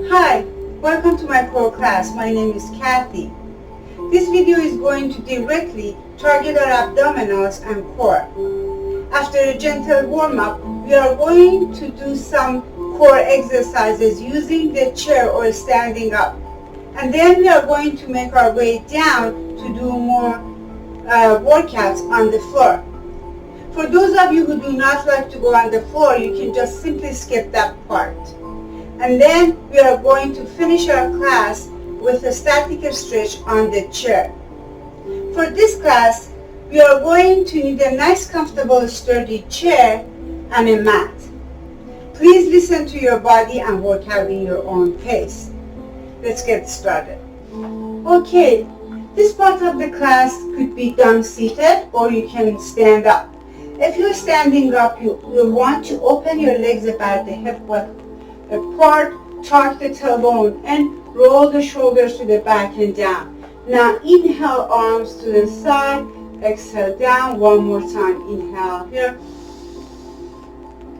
Hi, welcome to my core class. My name is Kathy. This video is going to directly target our abdominals and core. After a gentle warm-up, we are going to do some core exercises using the chair or standing up. And then we are going to make our way down to do more workouts on the floor. For those of you who do not like to go on the floor, you can just simply skip that part. And then we are going to finish our class with a static stretch on the chair. For this class, we are going to need a nice, comfortable, sturdy chair and a mat. Please listen to your body and work out in your own pace. Let's get started. Okay, this part of the class could be done seated or you can stand up. If you're standing up, you will want to open your legs about the hip width apart, tuck the tailbone, and roll the shoulders to the back and down. Now inhale, arms to the side, exhale down. One more time, inhale here,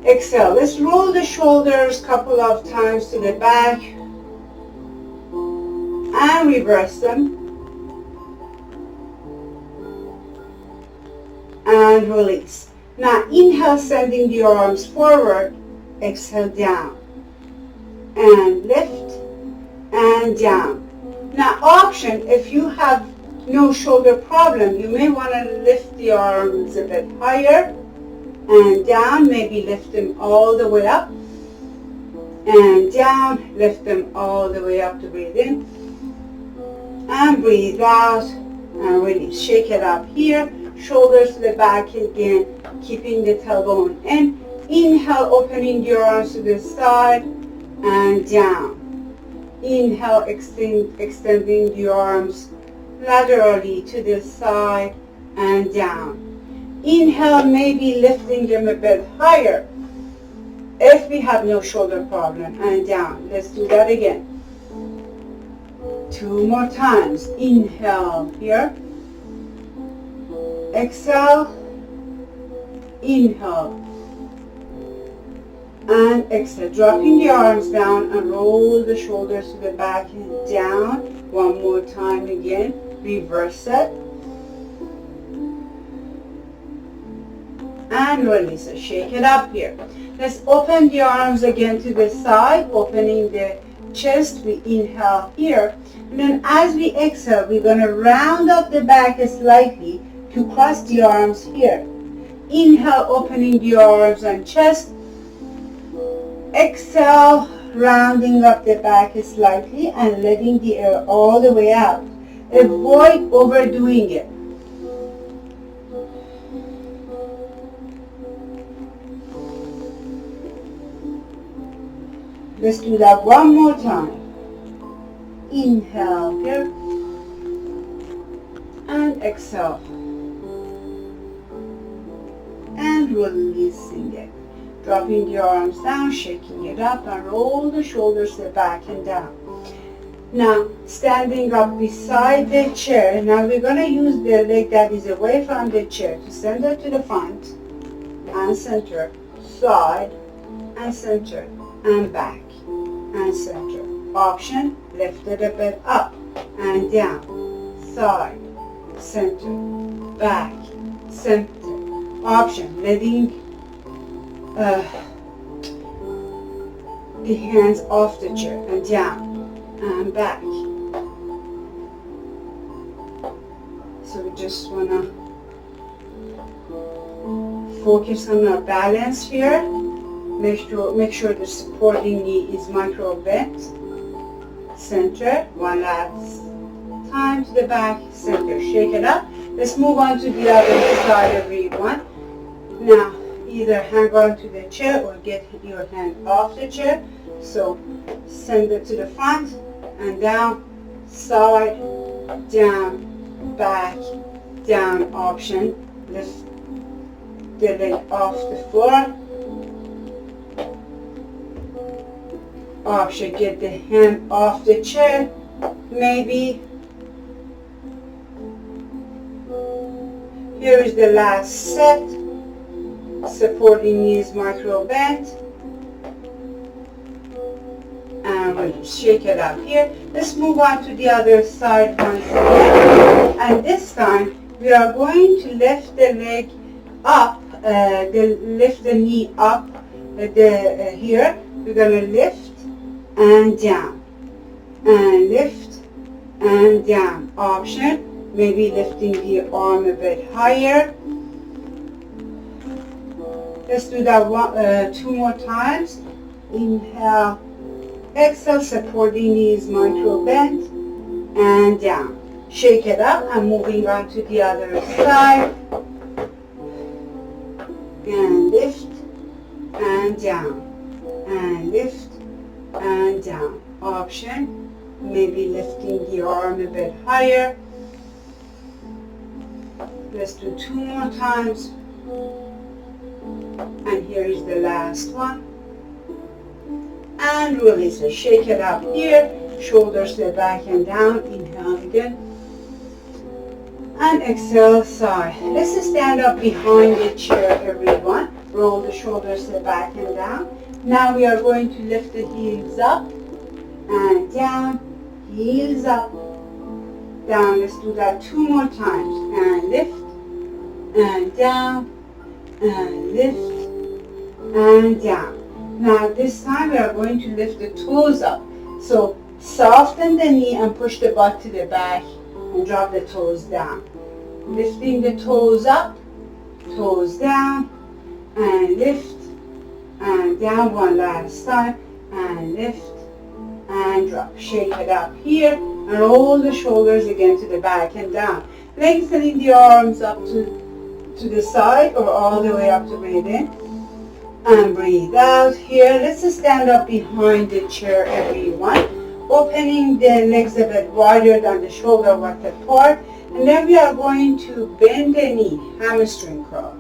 exhale. Let's roll the shoulders a couple of times to the back and reverse them. And release. Now inhale, sending the arms forward, exhale down. And lift and down. Now option, if you have no shoulder problem, you may want to lift the arms a bit higher and down, maybe lift them all the way up and down, lift them all the way up to breathe in and breathe out and release. Shake it up here, shoulders to the back again, keeping the tailbone in. Inhale, opening the arms to the side and down. Inhale, extending the arms laterally to the side and down. Inhale, maybe lifting them a bit higher if we have no shoulder problem, and down. Let's do that again. 2 more times. Inhale here. Exhale. Inhale. And exhale, dropping the arms down and roll the shoulders to the back and down. One more time again, reverse it. And release it, shake it up here. Let's open the arms again to the side, opening the chest. We inhale here. And then as we exhale, we're going to round up the back slightly to cross the arms here. Inhale, opening the arms and chest. Exhale, rounding up the back slightly and letting the air all the way out. Avoid overdoing it. Let's do that one more time. Inhale here and exhale. And releasing it. Dropping the arms down, shaking it up, and roll the shoulders to the back and down. Now, standing up beside the chair. Now, we're going to use the leg that is away from the chair to send it to the front and center, side and center, and back and center. Option, lift it a bit up and down, side, center, back, center. Option, letting the hands off the chair and down and back. So we just want to focus on our balance here. Make sure the supporting knee is micro bent. Center. One last time to the back. Center. Shake it up. Let's move on to the other side, everyone. Now, either hang on to the chair or get your hand off the chair. So send it to the front and down, side, down, back, down. Option, lift the leg off the floor. Option, get the hand off the chair. Maybe here is the last set. Supporting knees micro bent and release. Shake it up here. Let's move on to the other side once again. And this time we are going to lift the leg up, lift the knee up here. We're going to lift and down, and lift and down. Option, maybe lifting the arm a bit higher. Let's do that 2 more times. Inhale, exhale, supporting knees, micro bend, and down. Shake it up and moving on to the other side. And lift and down, and lift and down. Option, maybe lifting the arm a bit higher. Let's do 2 more times. And here is the last one. And release it. Shake it up here. Shoulders to the back and down. Inhale again. And exhale, sigh. Let's stand up behind the chair, everyone. Roll the shoulders to the back and down. Now we are going to lift the heels up and down. Heels up, down. Let's do that 2 more times. And lift and down and lift and down. Now this time we are going to lift the toes up. So soften the knee and push the butt to the back and drop the toes down. Lifting the toes up, toes down, and lift and down. One last time, and lift and drop. Shake it up here and roll the shoulders again to the back and down. Lengthening the arms up to the side or all the way up to breathe in. And breathe out here. Let's stand up behind the chair, everyone. Opening the legs a bit wider than the shoulder width apart. And then we are going to bend the knee, hamstring curl,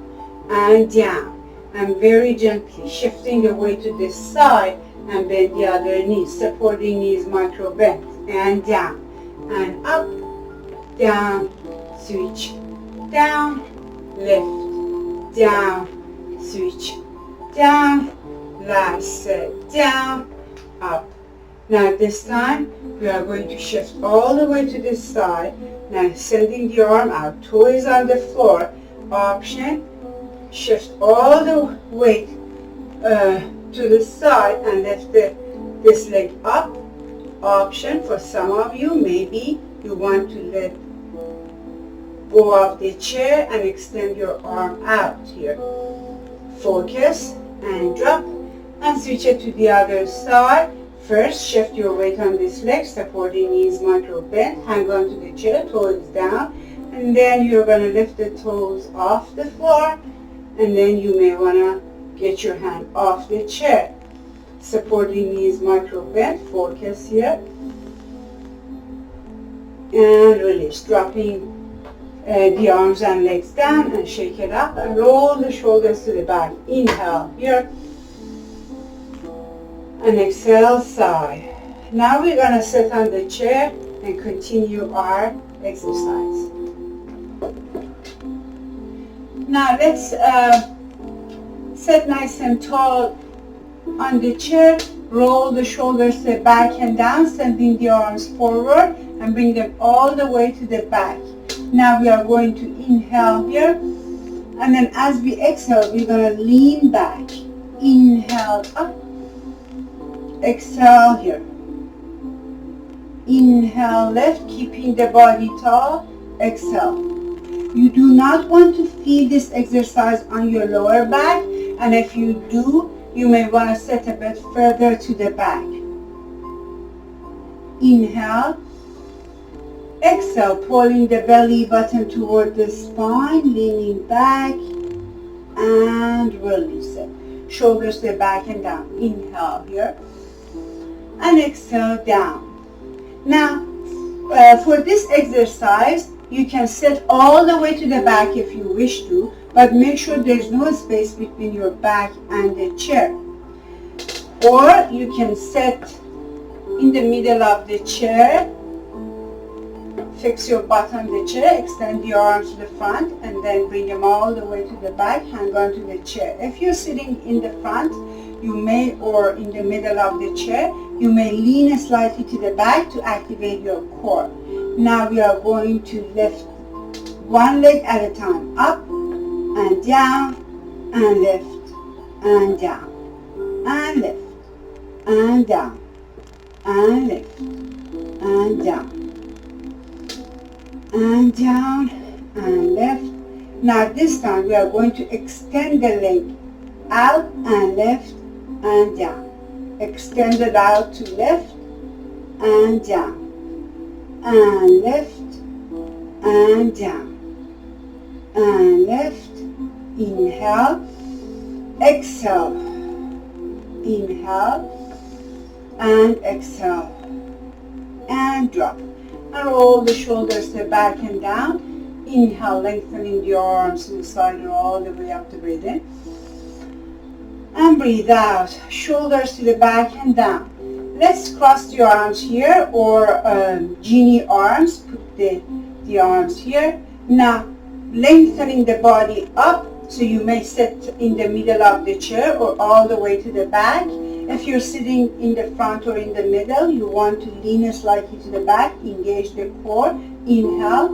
and down. And very gently shifting the weight to this side and bend the other knee, supporting knees, micro bend, and down. And up, down, switch, down, lift, down, switch, down, last set, down, up. Now this time we are going to shift all the way to this side. Now sending the arm out, toe is on the floor. Option, shift all the weight to the side and lift this leg up. Option, for some of you, maybe you want to let go of the chair and extend your arm out here. Focus and drop and switch it to the other side. First, shift your weight on this leg, supporting knees, micro bend, hang on to the chair, toes down, and then you're going to lift the toes off the floor, and then you may want to get your hand off the chair. Supporting knees, micro bend, focus here, and release, dropping the arms and legs down and shake it up and roll the shoulders to the back. Inhale here and exhale, sigh. Now we're going to sit on the chair and continue our exercise. Now let's sit nice and tall on the chair. Roll the shoulders to the back and down, sending the arms forward and bring them all the way to the back. Now we are going to inhale here, and then as we exhale, we're going to lean back. Inhale up, exhale here. Inhale left, keeping the body tall, exhale. You do not want to feel this exercise on your lower back, and if you do, you may want to sit a bit further to the back. Inhale. Exhale, pulling the belly button toward the spine, leaning back, and release it. Shoulders to the back and down. Inhale here, and exhale down. Now, for this exercise, you can sit all the way to the back if you wish to, but make sure there's no space between your back and the chair. Or you can sit in the middle of the chair. Fix your butt on the chair, extend the arms to the front, and then bring them all the way to the back, hang on to the chair. If you're sitting in the front, you may, or in the middle of the chair, you may lean slightly to the back to activate your core. Now we are going to lift one leg at a time, up and down, and lift, and down, and lift, and down, and lift, and down, and down, and lift. Now this time we are going to extend the leg out and lift and down. Extend it out to lift and down, and lift and down, and lift. Inhale, exhale, inhale and exhale, and drop. And roll the shoulders to the back and down. Inhale, lengthening the arms to the side and all the way up to breathe in. And breathe out, shoulders to the back and down. Let's cross the arms here, or genie arms. Put the arms here. Now, lengthening the body up, so you may sit in the middle of the chair or all the way to the back. If you're sitting in the front or in the middle, you want to lean slightly to the back, engage the core. Inhale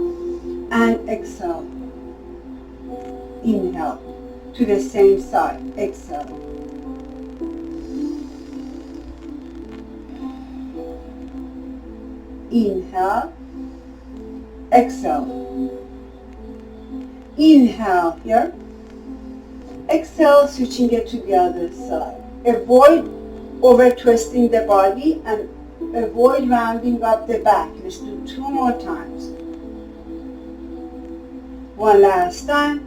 and exhale. Inhale to the same side. Exhale. Inhale, exhale. Inhale here. Exhale, switching it to the other side. Avoid over twisting the body and avoid rounding up the back. Let's do 2 more times. One last time.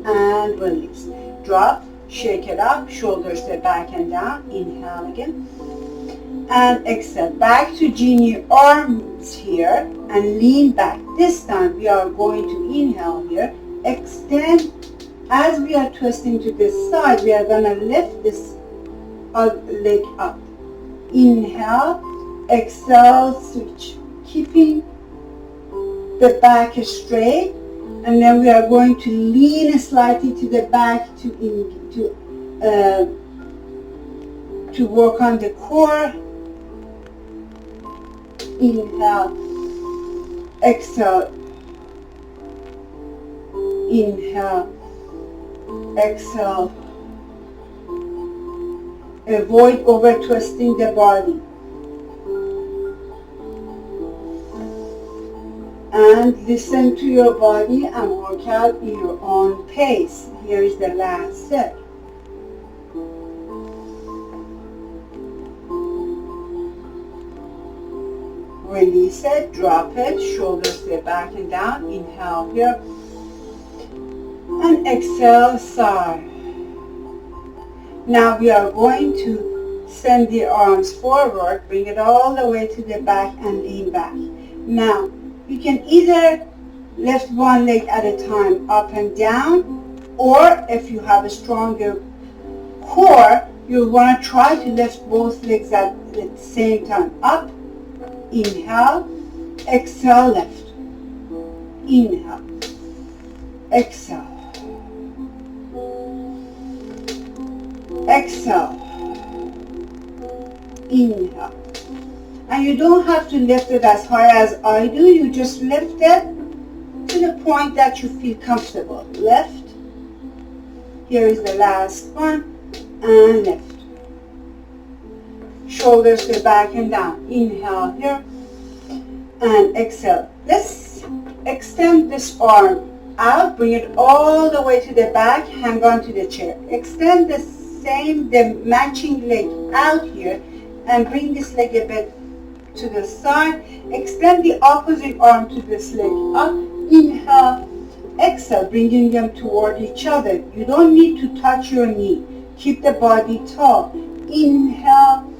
And release. Drop, shake it up, shoulders to the back and down. Inhale again. And exhale. Back to genie arms here and lean back. This time we are going to inhale here. Extend. As we are twisting to this side, we are going to lift this leg up. Inhale, exhale, switch. Keeping the back straight, and then we are going to lean slightly to the back to work on the core. Inhale, exhale, inhale, exhale. Avoid over twisting the body. And listen to your body and work out in your own pace. Here is the last set. Release it, drop it, shoulders to the back and down. Inhale here. And exhale, sigh. Now we are going to send the arms forward, bring it all the way to the back and lean back. Now, you can either lift one leg at a time up and down, or if you have a stronger core, you want to try to lift both legs at the same time. Up, inhale, exhale, lift. Inhale, exhale. Exhale, inhale. And you don't have to lift it as high as I do. You just lift it to the point that you feel comfortable. Lift. Here is the last one. And lift. Shoulders to the back and down. Inhale here. And exhale. Let's extend this arm out. Bring it all the way to the back. Hang on to the chair. Extend the matching leg out here. And bring this leg a bit to the side. Extend the opposite arm to this leg up. Inhale, exhale, bringing them toward each other. You don't need to touch your knee. Keep the body tall. Inhale,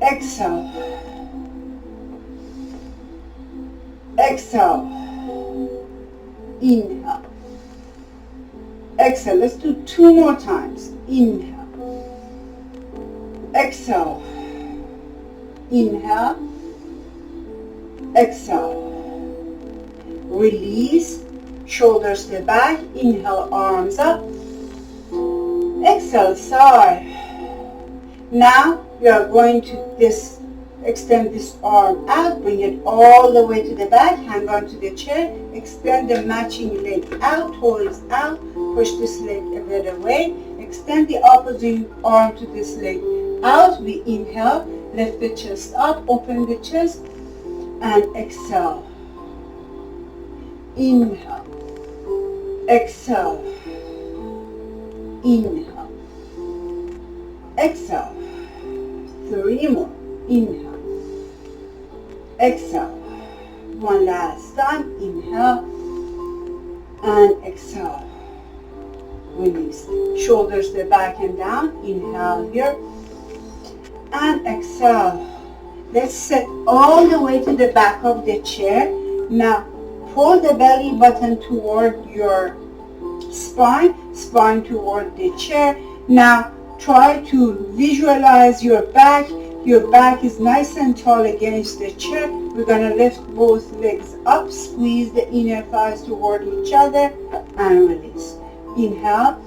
exhale, exhale, inhale, exhale. Let's do 2 more times. Inhale, exhale, inhale, exhale. Release, shoulders to the back. Inhale, arms up. Exhale, sigh. Now we are going to extend this arm out, bring it all the way to the back, hang on to the chair, extend the matching leg out, toes out, push this leg a bit away, extend the opposite arm to this leg out. We inhale, lift the chest up, open the chest, and exhale. Inhale, exhale, inhale, exhale. 3 more. Inhale, exhale. One last time. Inhale and exhale. Release. Shoulders the back and down. Inhale here and exhale. Let's sit all the way to the back of the chair. Now pull the belly button toward your spine toward the chair. Now try to visualize your back. Your back is nice and tall against the chair. We're going to lift both legs up, squeeze the inner thighs toward each other, and release. Inhale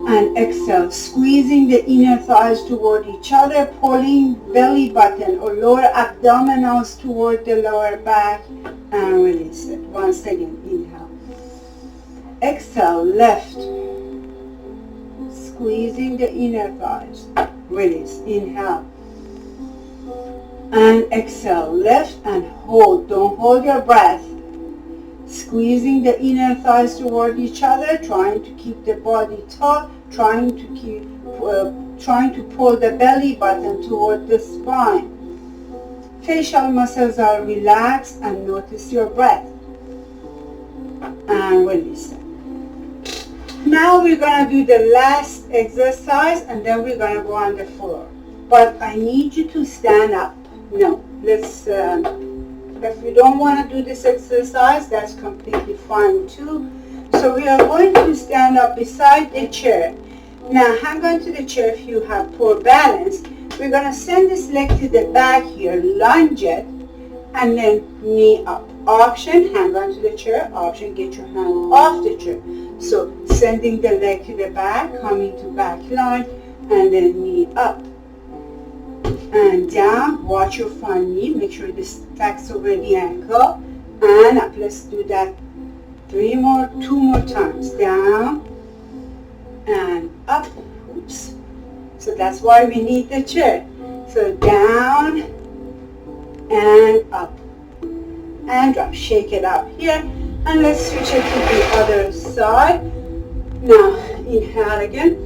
and exhale, squeezing the inner thighs toward each other, pulling belly button or lower abdominals toward the lower back, and release it. Once again, inhale. Exhale, lift, squeezing the inner thighs. Release. Inhale and exhale. Lift and hold. Don't hold your breath. Squeezing the inner thighs toward each other, trying to keep the body tall, trying to pull the belly button toward the spine. Facial muscles are relaxed, and notice your breath. And release it. Now we're going to do the last exercise, and then we're going to go on the floor. But I need you to stand up. No, let's, if you don't want to do this exercise, that's completely fine too. So we are going to stand up beside the chair. Now hang on to the chair if you have poor balance. We're going to send this leg to the back here, lunge it, and then knee up. Option, hang on to the chair. Option, get your hand off the chair. So sending the leg to the back, coming to back line, and then knee up and down. Watch your front knee. Make sure this stacks over the ankle. And up. Let's do that 2 more times. Down and up. Oops. So that's why we need the chair. So down and up and drop. Shake it up here, and let's switch it to the other side. Now inhale again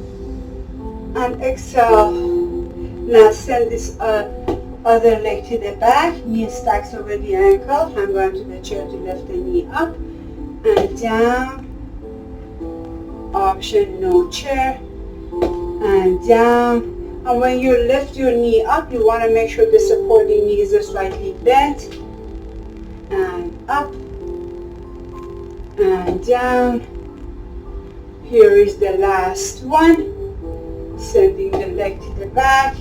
and exhale. Now send this other leg to the back. Knee stacks over the ankle. Hang on to the chair to lift the knee up and down. Option, no chair, and down. And when you lift your knee up, you want to make sure the supporting knees are slightly bent. And up and down. Here is the last one. Sending the leg to the back,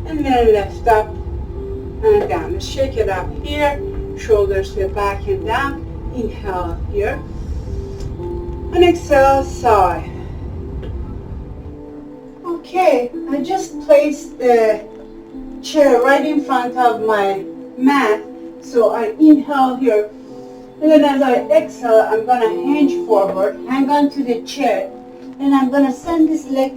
and then lift up and down. Let's shake it up here. Shoulders to the back and down. Inhale here. And exhale, sigh. Okay, I just placed the chair right in front of my mat. So I inhale here, and then as I exhale, I'm going to hinge forward, hang on to the chair, and I'm going to send this leg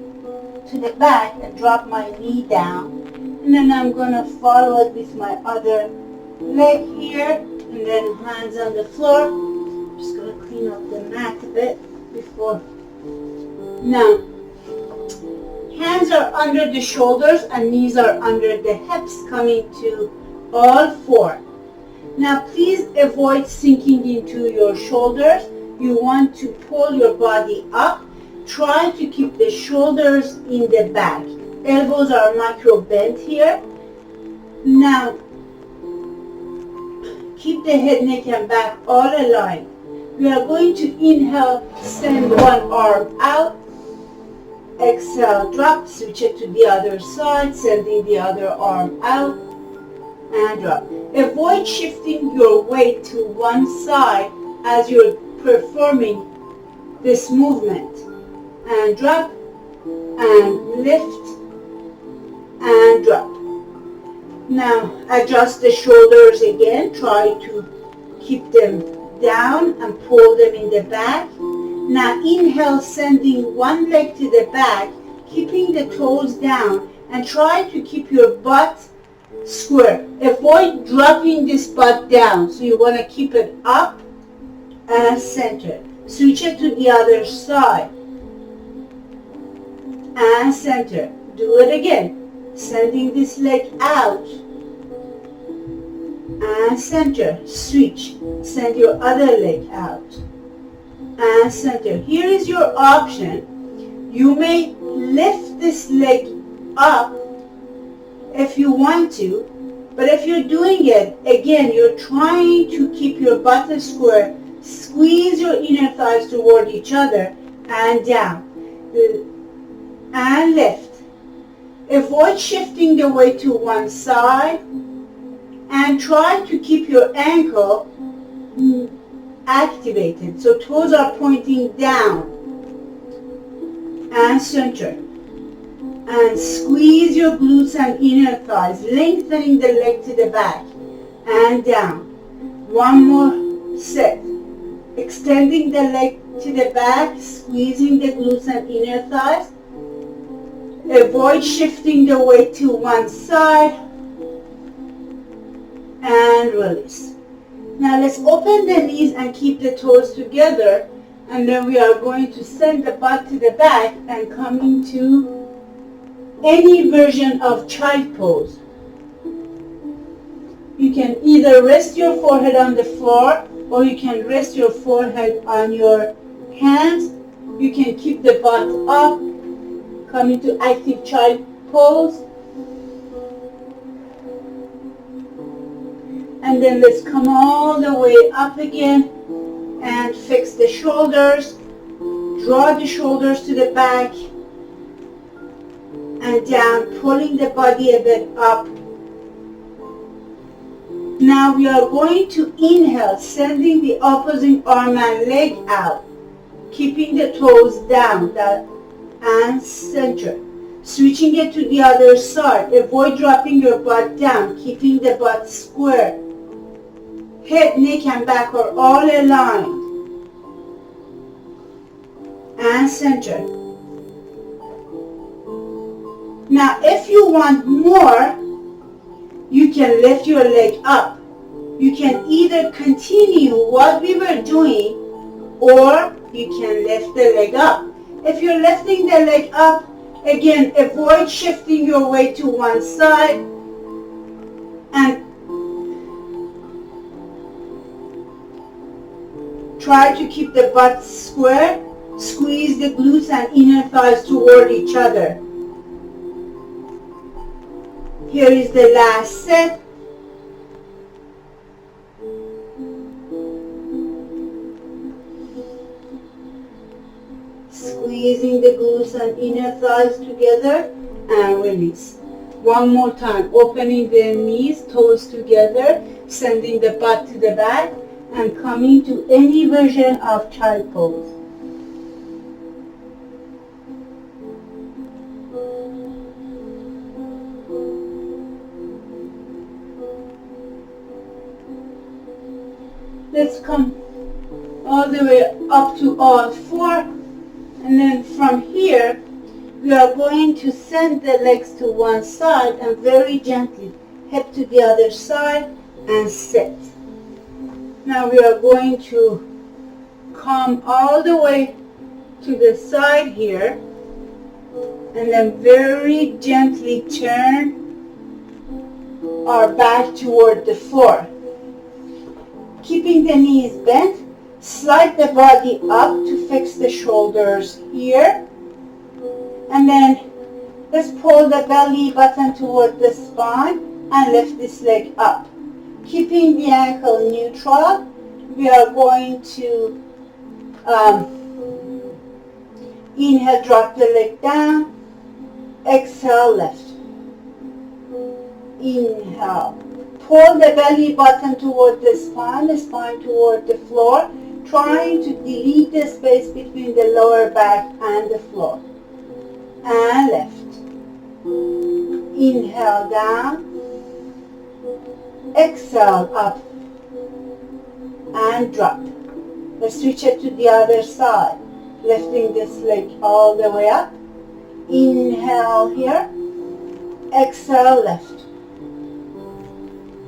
to the back and drop my knee down. And then I'm going to follow it with my other leg here, and then hands on the floor. I'm just going to clean up the mat a bit before. Now, hands are under the shoulders and knees are under the hips, coming to all four. Now please avoid sinking into your shoulders. You want to pull your body up. Try to keep the shoulders in the back. Elbows are micro bent here. Now keep the head, neck and back all aligned. We are going to inhale, send one arm out. Exhale, drop, switch it to the other side, sending the other arm out and drop. Avoid shifting your weight to one side as you're performing this movement. and drop, and lift, and drop. Now adjust the shoulders again. Try to keep them down and pull them in the back. Now inhale, sending one leg to the back, keeping the toes down, and try to keep your butt square. Avoid dropping this butt down. So you want to keep it up and center. Switch it to the other side and center. Do it again. Sending this leg out and center. Switch. Send your other leg out and center. Here is your option. You may lift this leg up if you want to, but if you're doing it, again, you're trying to keep your butt square. Squeeze your inner thighs toward each other and down and lift. Avoid shifting the weight to one side and try to keep your ankle activated. So toes are pointing down and center. And squeeze your glutes and inner thighs, lengthening the leg to the back and down. One more set. Extending the leg to the back, squeezing the glutes and inner thighs. Avoid shifting the weight to one side and release. Now let's open the knees and keep the toes together, and then we are going to send the butt to the back and come into any version of child pose. You can either rest your forehead on the floor, or you can rest your forehead on your hands. You can keep the butt up, come into active child pose. And then let's come all the way up again and fix the shoulders. Draw the shoulders to the back and down, pulling the body a bit up. Now we are going to inhale, sending the opposite arm and leg out, keeping the toes down and center. Switching it to the other side. Avoid dropping your butt down, keeping the butt square. Head, neck, and back are all aligned. And center. Now if you want more, you can lift your leg up. You can either continue what we were doing, or you can lift the leg up. If you're lifting the leg up, again, avoid shifting your weight to one side and try to keep the butt square. Squeeze the glutes and inner thighs toward each other. Here is the last set. Squeezing the glutes and inner thighs together and release. One more time, opening the knees, toes together, sending the butt to the back and coming to any version of child pose. Let's come all the way up to all four, and then from here we are going to send the legs to one side and very gently hip to the other side and sit. Now we are going to come all the way to the side here and then very gently turn our back toward the floor. Keeping the knees bent, slide the body up to fix the shoulders here. And then let's pull the belly button toward the spine and lift this leg up. Keeping the ankle neutral, we are going to inhale, drop the leg down. Exhale, lift. Inhale. Pull the belly button toward the spine toward the floor. trying to delete the space between the lower back and the floor. And left. Inhale down. Exhale up. And drop. Let's switch it to the other side. Lifting this leg all the way up. Inhale here. Exhale left.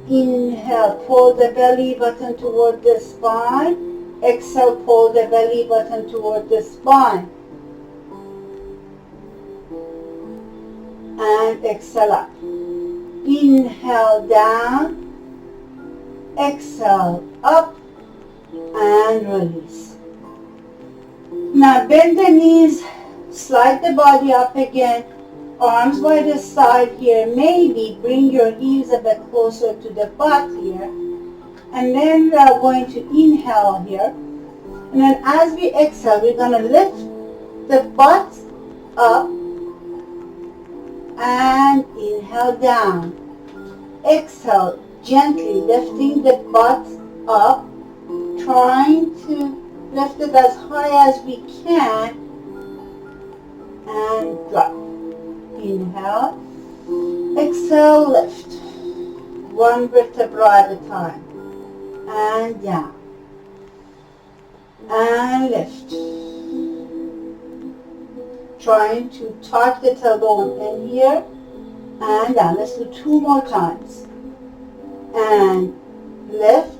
Inhale, pull the belly button toward the spine. Exhale, pull the belly button toward the spine. And exhale up. Inhale down. Exhale up. And release. Now bend the knees. Slide the body up again. Arms by the side here. Maybe bring your heels a bit closer to the butt here. And then we are going to inhale here. And then as we exhale, we're going to lift the butt up. And inhale down. Exhale, gently lifting the butt up. Trying to lift it as high as we can. And drop. Inhale. Exhale, lift. One vertebra at a time. And down. And lift. Trying to tuck the tailbone in here. And down. Let's do 2 more times. And lift.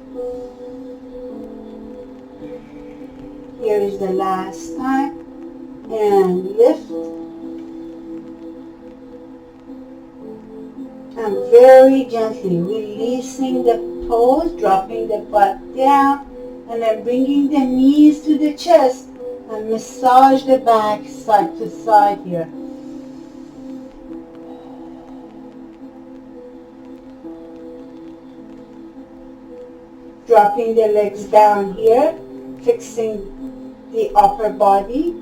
Here is the last time. And lift. And very gently releasing the toes, dropping the butt down, and then bringing the knees to the chest and massage the back side to side here. Dropping the legs down here, fixing the upper body,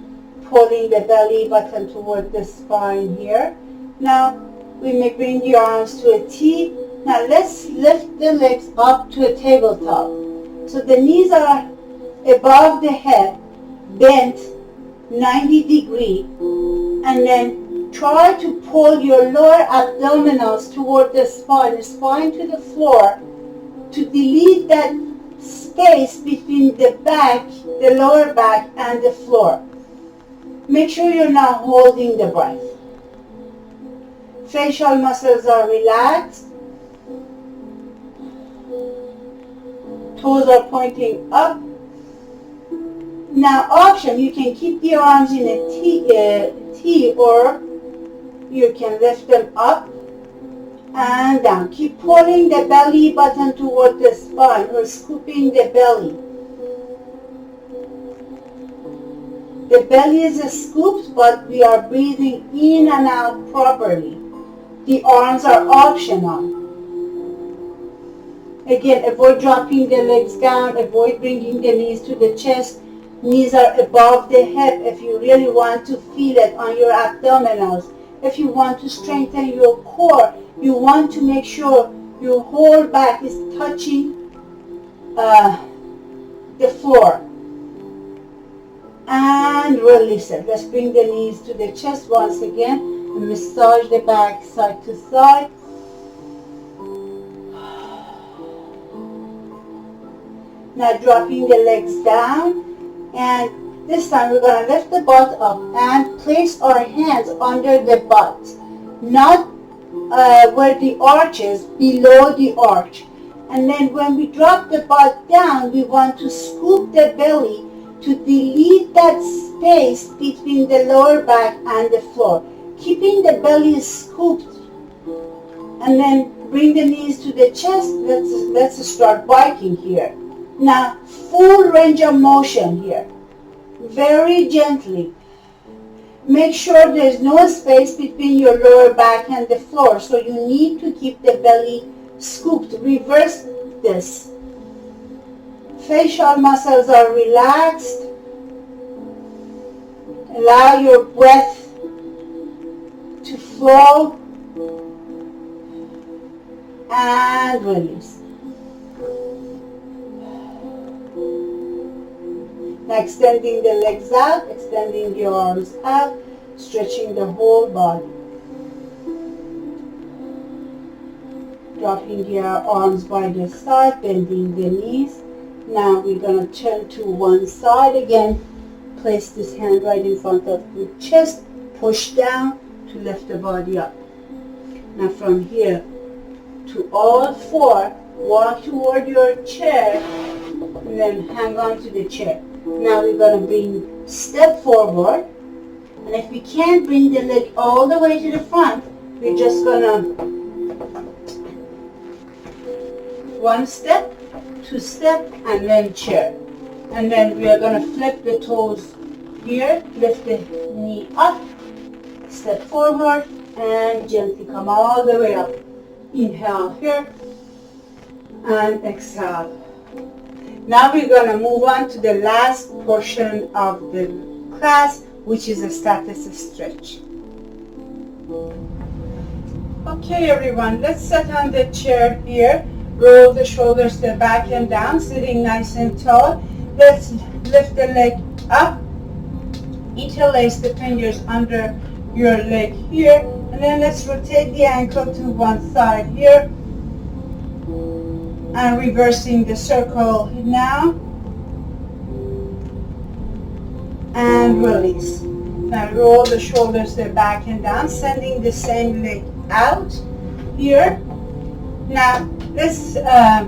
pulling the belly button toward the spine here. Now, we may bring the arms to a T. Now let's lift the legs up to a tabletop. So the knees are above the head, bent 90 degrees. And then try to pull your lower abdominals toward the spine to the floor, to delete that space between the back, the lower back, and the floor. Make sure you're not holding the breath. Facial muscles are relaxed. Toes are pointing up. Now option, you can keep the arms in a T or you can lift them up and down. Keep pulling the belly button toward the spine or scooping the belly. The belly is scooped, but we are breathing in and out properly. The arms are optional. Again, avoid dropping the legs down, avoid bringing the knees to the chest. Knees are above the hip if you really want to feel it on your abdominals. If you want to strengthen your core, you want to make sure your whole back is touching the floor. And release it. Let's bring the knees to the chest once again. And massage the back side to side. Now dropping the legs down. And this time we're going to lift the butt up and place our hands under the butt. Not where the arch is, below the arch. And then when we drop the butt down, we want to scoop the belly to delete that space between the lower back and the floor. Keeping the belly scooped. And then bring the knees to the chest. Let's start biking here. Now, full range of motion here. Very gently. Make sure there's no space between your lower back and the floor. So you need to keep the belly scooped. Reverse this. Facial muscles are relaxed. Allow your breath to flow. And release. Now extending the legs out, extending the arms out, stretching the whole body. Dropping your arms by the side, bending the knees. Now we're going to turn to one side again. Place this hand right in front of the chest. Push down to lift the body up. Now from here to all four, walk toward your chair and then hang on to the chair. Now we're going to bring step forward. And if we can't bring the leg all the way to the front, we're just going to one step, two step, and then chair. And then we are going to flip the toes here, lift the knee up, step forward, and gently come all the way up. Inhale here, and exhale. Now we're going to move on to the last portion of the class, which is a status stretch. Okay everyone, let's sit on the chair here. Roll the shoulders to the back and down, sitting nice and tall. Let's lift the leg up. Interlace the fingers under your leg here. And then let's rotate the ankle to one side here. And reversing the circle now. And release. Now roll the shoulders to the back and down, sending the same leg out here. Now let's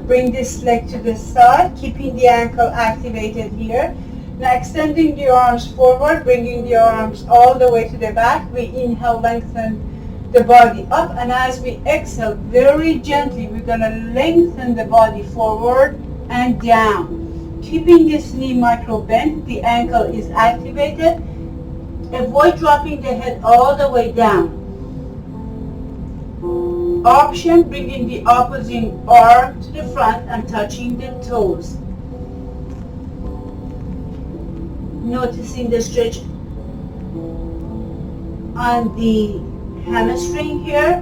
bring this leg to the side, keeping the ankle activated here. Now extending the arms forward, bringing the arms all the way to the back. We inhale, lengthen the body up, and as we exhale, very gently, we're going to lengthen the body forward and down. Keeping this knee micro bent, the ankle is activated. Avoid dropping the head all the way down. Option, bringing the opposite arm to the front and touching the toes. Noticing the stretch on the hamstring here.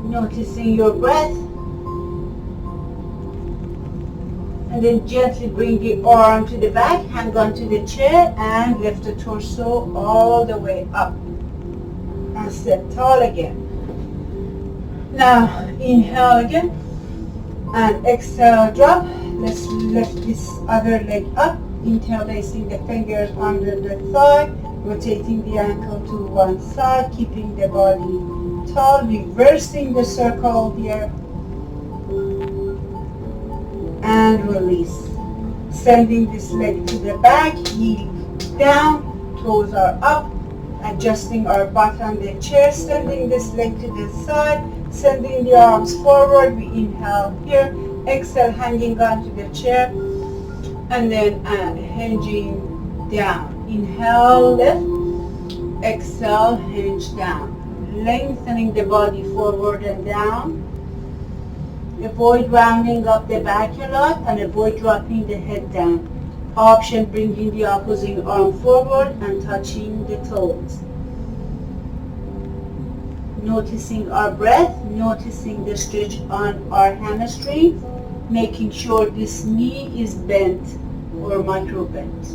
Noticing your breath. And then gently bring the arm to the back, hang on to the chair, and lift the torso all the way up. And step tall again. Now inhale again, and exhale, drop. Let's lift this other leg up, interlacing the fingers under the thigh, rotating the ankle to one side, keeping the body tall, reversing the circle here. And release. Sending this leg to the back, heel down, toes are up, adjusting our butt on the chair, sending this leg to the side, sending the arms forward. We inhale here, exhale, hanging on to the chair, and then hinging down. Inhale, lift, exhale, hinge down, lengthening the body forward and down. Avoid rounding up the back a lot and avoid dropping the head down. Option, bringing the opposite arm forward and touching the toes. Noticing our breath, noticing the stretch on our hamstring, making sure this knee is bent or micro bent.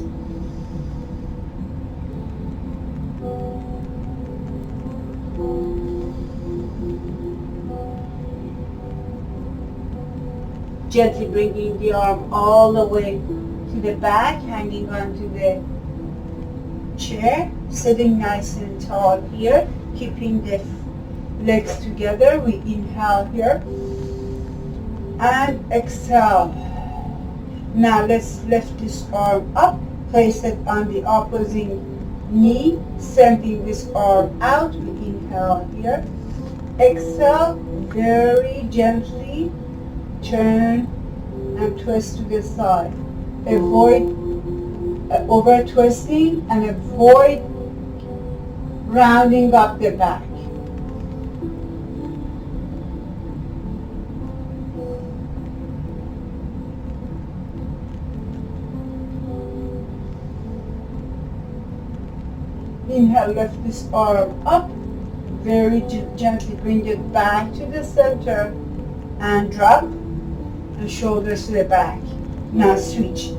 Gently bringing the arm all the way to the back, hanging onto the chair, sitting nice and tall here, keeping the legs together. We inhale here and exhale. Now let's lift this arm up, place it on the opposite knee, sending this arm out. We inhale here, exhale, very gently turn and twist to the side. Avoid over twisting and avoid rounding up the back. Inhale, lift this arm up, very gently bring it back to the center, and drop, and shoulders to the back. Now switch.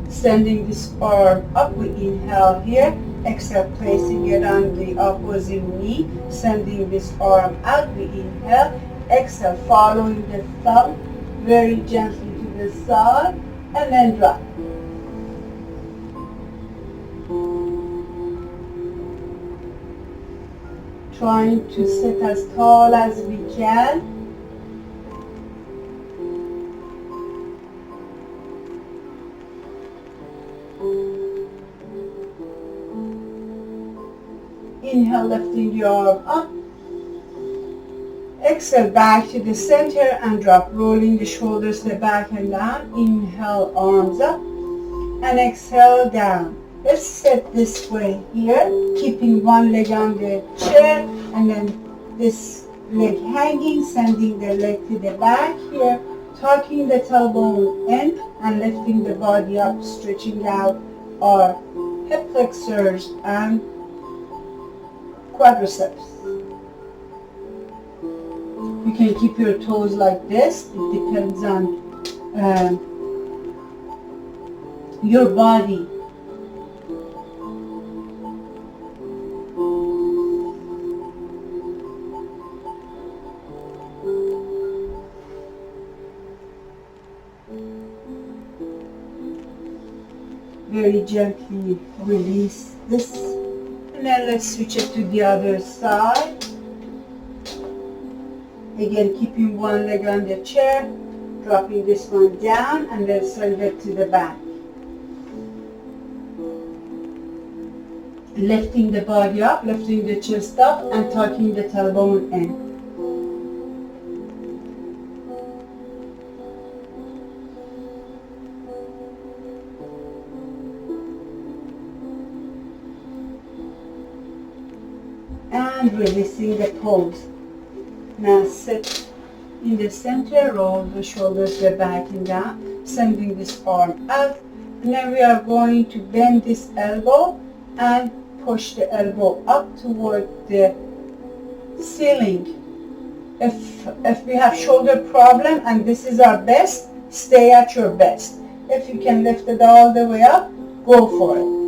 Sending this arm up, we inhale here. Exhale, placing it on the opposite knee. Sending this arm out, we inhale. Exhale, following the thumb very gently to the side, and then drop. Trying to sit as tall as we can. Inhale, lifting your arm up. Exhale, back to the center and drop, rolling the shoulders to the back and down. Inhale, arms up, and exhale, down. Let's sit this way here, keeping one leg on the chair, and then this leg hanging, sending the leg to the back here, tucking the tailbone in, and lifting the body up, stretching out our hip flexors and quadriceps. You can keep your toes like this. It depends on your body. Very gently release this. And then let's switch it to the other side. Again, keeping one leg on the chair, dropping this one down, and then send it to the back. Lifting the body up, lifting the chest up, and tucking the tailbone in. And releasing the pose. Now sit in the center, roll the shoulders to the back and down, sending this arm out. And then we are going to bend this elbow and push the elbow up toward the ceiling. If we have shoulder problem and this is our best, stay at your best. If you can lift it all the way up, go for it.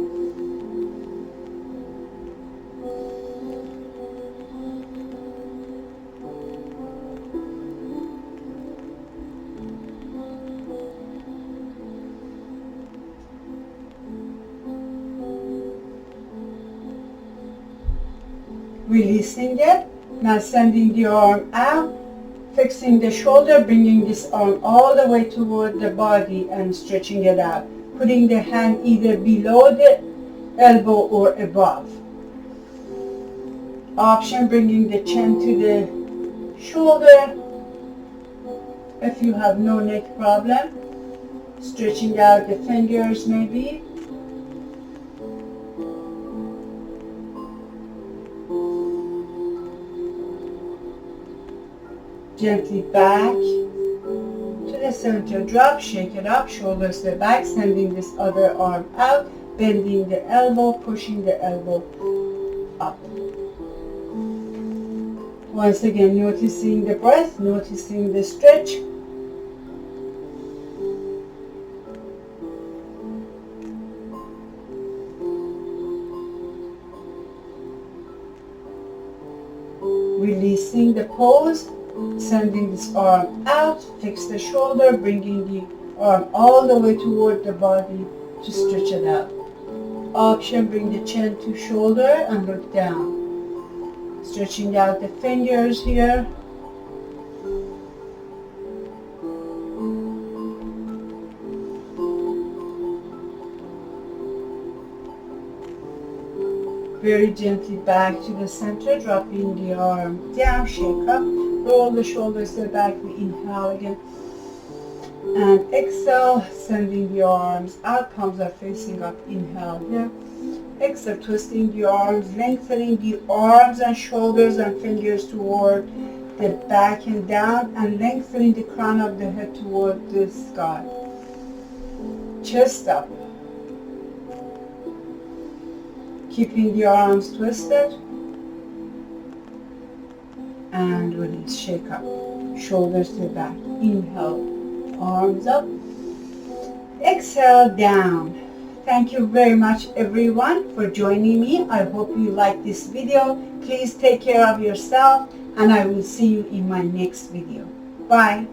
Releasing it. Now sending the arm out, fixing the shoulder, bringing this arm all the way toward the body and stretching it out. Putting the hand either below the elbow or above. Option, bringing the chin to the shoulder. If you have no neck problem, stretching out the fingers maybe. Gently back to the center, drop, shake it up, shoulders to the back, sending this other arm out, bending the elbow, pushing the elbow up. Once again, noticing the breath, noticing the stretch. Releasing the pose. Sending this arm out, fix the shoulder, bringing the arm all the way toward the body to stretch it out. Option, bring the chin to shoulder and look down. Stretching out the fingers here. Very gently back to the center, dropping the arm down, shake up. Roll the shoulders to the back, we inhale again. And exhale, sending the arms out, palms are facing up, inhale here. Exhale, twisting the arms, lengthening the arms and shoulders and fingers toward the back and down, and lengthening the crown of the head toward the sky. Chest up. Keeping the arms twisted. and release, shake up. Shoulders to the back. Inhale, arms up. Exhale, down. Thank you very much everyone for joining me. I hope you like this video. Please take care of yourself and I will see you in my next video. Bye.